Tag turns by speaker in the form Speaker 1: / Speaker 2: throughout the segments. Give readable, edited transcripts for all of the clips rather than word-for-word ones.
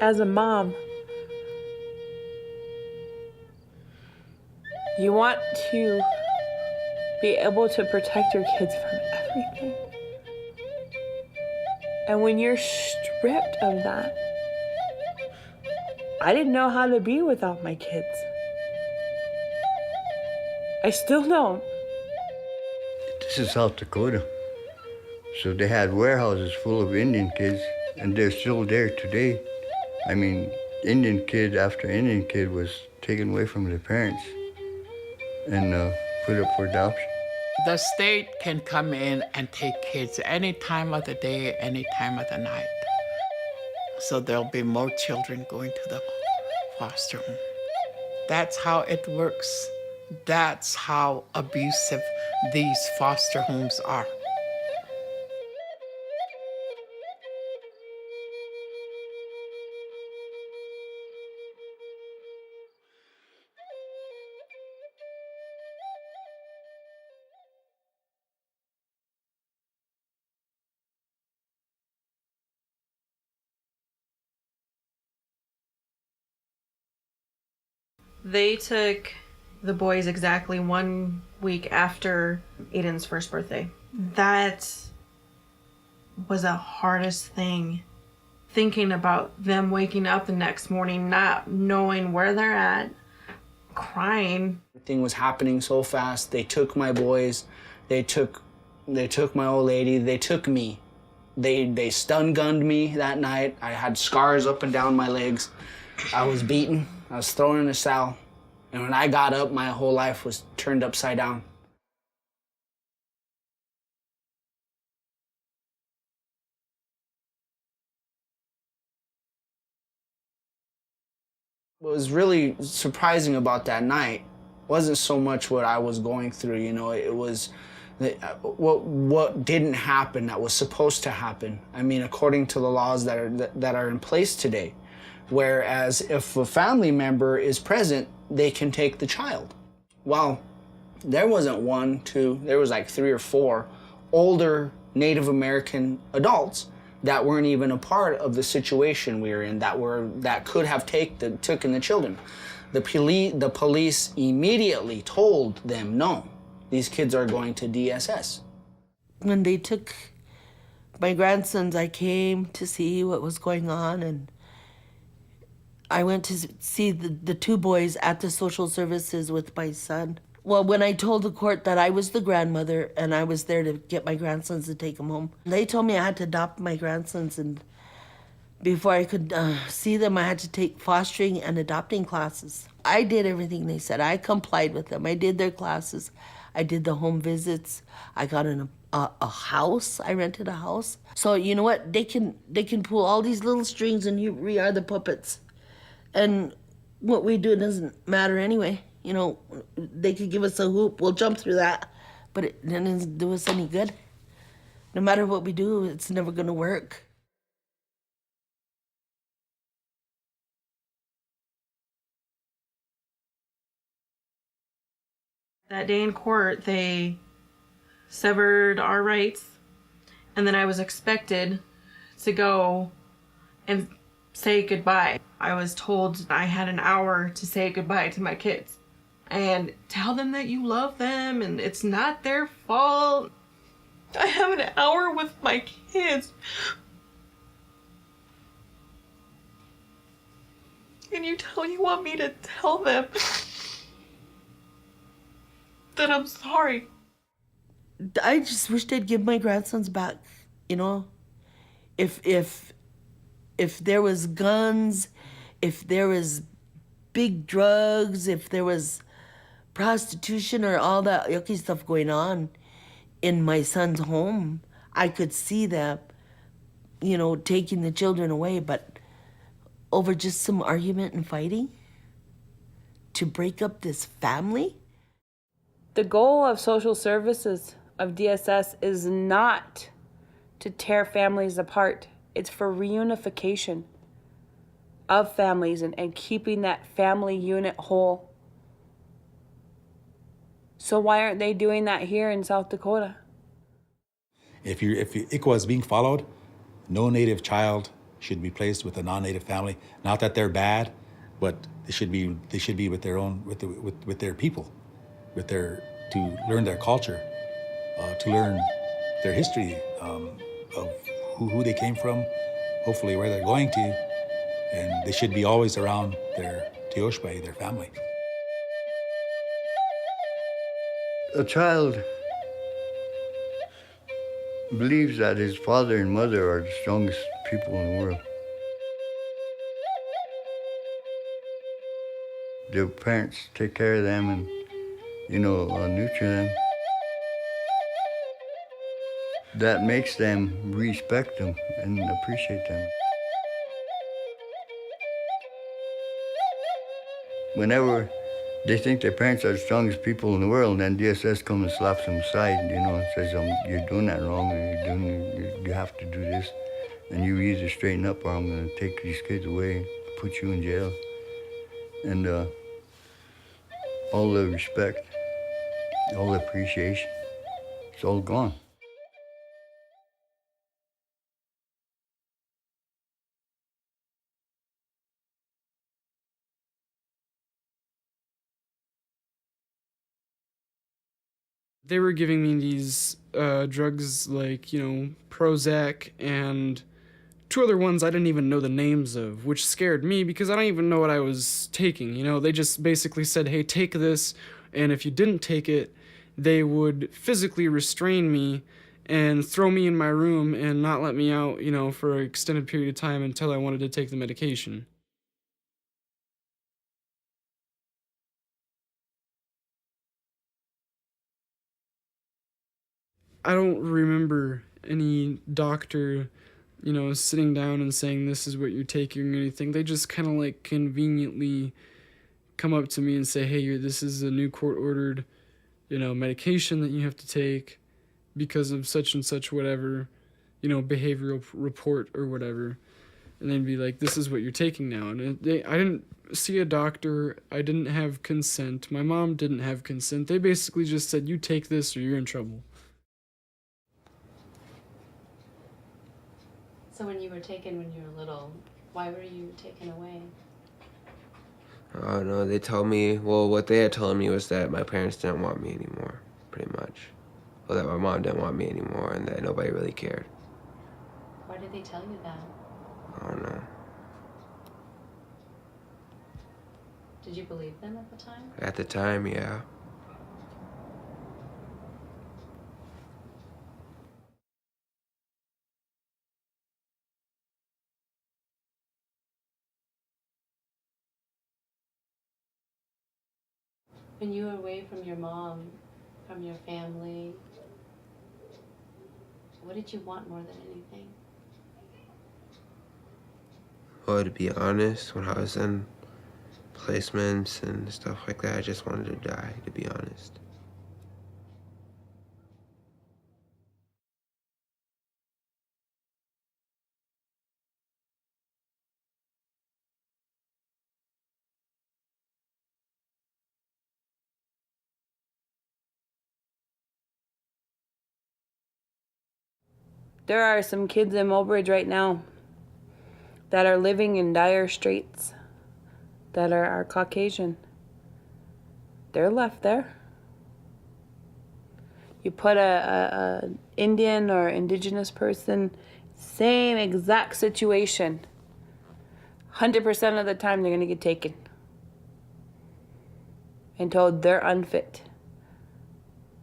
Speaker 1: As a mom, you want to be able to protect your kids from everything. And when you're stripped of that, I didn't know how to be without my kids. I still don't.
Speaker 2: This is South Dakota. So they had warehouses full of Indian kids, and they're still there today. I mean, Indian kid after Indian kid was taken away from their parents and put up for adoption.
Speaker 3: The state can come in and take kids any time of the day, any time of the night. So there'll be more children going to the foster home. That's how it works. That's how abusive these foster homes are.
Speaker 1: They took the boys exactly 1 week after Aiden's first birthday. That was the hardest thing. Thinking about them waking up the next morning, not knowing where they're at, crying.
Speaker 4: Everything was happening so fast. They took my boys, they took my old lady, they took me. They stun gunned me that night. I had scars up and down my legs. I was beaten. I was thrown in a cell. And when I got up, my whole life was turned upside down. What was really surprising about that night wasn't so much what I was going through, you know, it was what didn't happen that was supposed to happen. I mean, according to the laws that are in place today. Whereas if a family member is present, they can take the child. Well, there wasn't 1, 2, there was like 3 or 4 older Native American adults that weren't even a part of the situation we were in, that could have taken the children. The police immediately told them, no, these kids are going to DSS.
Speaker 5: When they took my grandsons, I came to see what was going on, and I went to see the 2 boys at the social services with my son. Well, when I told the court that I was the grandmother and I was there to get my grandsons to take them home, they told me I had to adopt my grandsons, and before I could see them, I had to take fostering and adopting classes. I did everything they said. I complied with them. I did their classes. I did the home visits. I got a house. I rented a house. So you know what? They can pull all these little strings, and we are the puppets. And what we do doesn't matter anyway. You know, they could give us a hoop, we'll jump through that, but it doesn't do us any good. No matter what we do, it's never gonna work.
Speaker 1: That day in court, they severed our rights, and then I was expected to go and say goodbye. I was told I had an hour to say goodbye to my kids and tell them that you love them and it's not their fault. I have an hour with my kids. And you want me to tell them that I'm sorry.
Speaker 5: I just wish they'd give my grandsons back, you know? If there was guns, if there was big drugs, if there was prostitution or all that yucky stuff going on in my son's home, I could see them, you know, taking the children away, but over just some argument and fighting to break up this family?
Speaker 1: The goal of social services, of DSS, is not to tear families apart. It's for reunification of families and keeping that family unit whole. So why aren't they doing that here in South Dakota?
Speaker 6: If ICWA is being followed, no Native child should be placed with a non-native family. Not that they're bad, but they should be with their own, with their people, to learn their culture, to learn their history of who they came from, hopefully where they're going to, and they should be always around their Teoshpai, their family.
Speaker 2: A child believes that his father and mother are the strongest people in the world. Their parents take care of them and, nurture them. That makes them respect them and appreciate them. Whenever they think their parents are the strongest people in the world, then DSS comes and slaps them aside, and says, you're doing that wrong, or you have to do this, and you either straighten up or I'm going to take these kids away, put you in jail. And all the respect, all the appreciation, it's all gone.
Speaker 7: They were giving me these drugs like, Prozac and two other ones I didn't even know the names of, which scared me because I don't even know what I was taking. They just basically said, hey, take this, and if you didn't take it, they would physically restrain me and throw me in my room and not let me out, for an extended period of time until I wanted to take the medication. I don't remember any doctor, sitting down and saying this is what you're taking or anything. They just kind of conveniently come up to me and say, hey, this is a new court-ordered, medication that you have to take because of such and such whatever, behavioral report or whatever. And they'd be like, this is what you're taking now. And I didn't see a doctor. I didn't have consent. My mom didn't have consent. They basically just said, you take this or you're in trouble.
Speaker 8: So when you were taken when you were little, why were you taken away?
Speaker 9: I don't know. They told me, what they had told me was that my parents didn't want me anymore, pretty much. Well, that my mom didn't want me anymore and that nobody really cared.
Speaker 8: Why did they tell you that?
Speaker 9: I don't know.
Speaker 8: Did you believe them at the time?
Speaker 9: At the time, yeah.
Speaker 8: When you were away from your mom, from your family, what did you want more than anything?
Speaker 9: Well, to be honest, when I was in placements and stuff like that, I just wanted to die, to be honest.
Speaker 10: There are some kids in Mobridge right now that are living in dire straits that are Caucasian. They're left there. You put a Indian or indigenous person, same exact situation. 100% of the time they're gonna get taken and told they're unfit.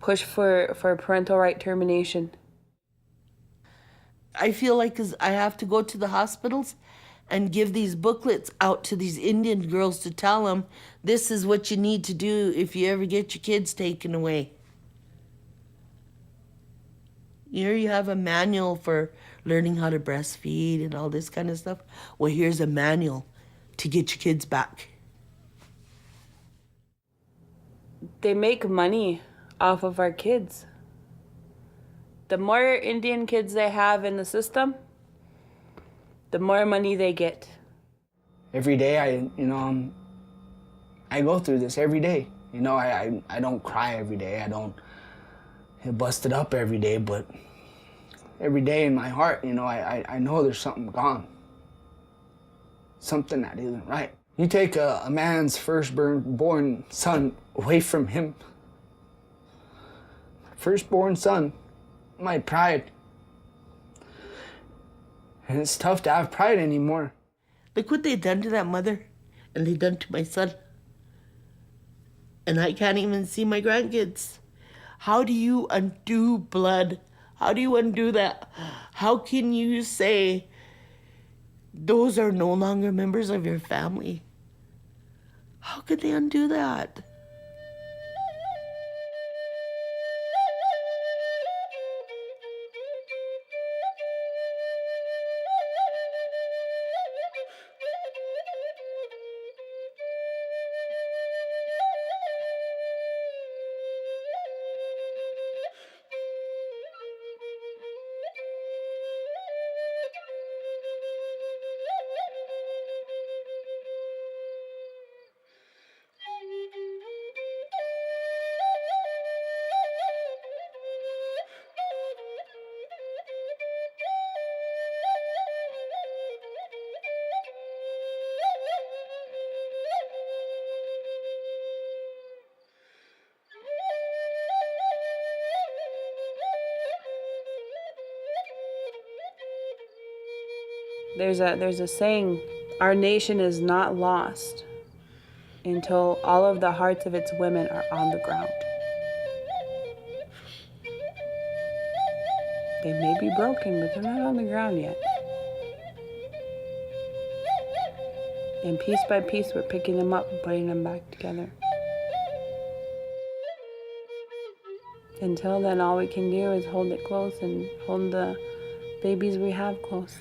Speaker 10: Push for parental right termination.
Speaker 5: I feel like I have to go to the hospitals and give these booklets out to these Indian girls to tell them this is what you need to do if you ever get your kids taken away. Here you have a manual for learning how to breastfeed and all this kind of stuff. Well, here's a manual to get your kids back.
Speaker 10: They make money off of our kids. The more Indian kids they have in the system, the more money they get.
Speaker 4: Every day I go through this every day. I don't cry every day. I don't get busted up every day, but every day in my heart, I know there's something gone. something that isn't right. You take a man's firstborn son away from him. Firstborn son, my pride. And it's tough to have pride anymore.
Speaker 5: Look what they done to that mother, and they done to my son. And I can't even see my grandkids. How do you undo blood? How do you undo that? How can you say those are no longer members of your family? How could they undo that?
Speaker 10: There's a saying, our nation is not lost until all of the hearts of its women are on the ground. They may be broken, but they're not on the ground yet. And piece by piece, we're picking them up and putting them back together. Until then, all we can do is hold it close and hold the babies we have close.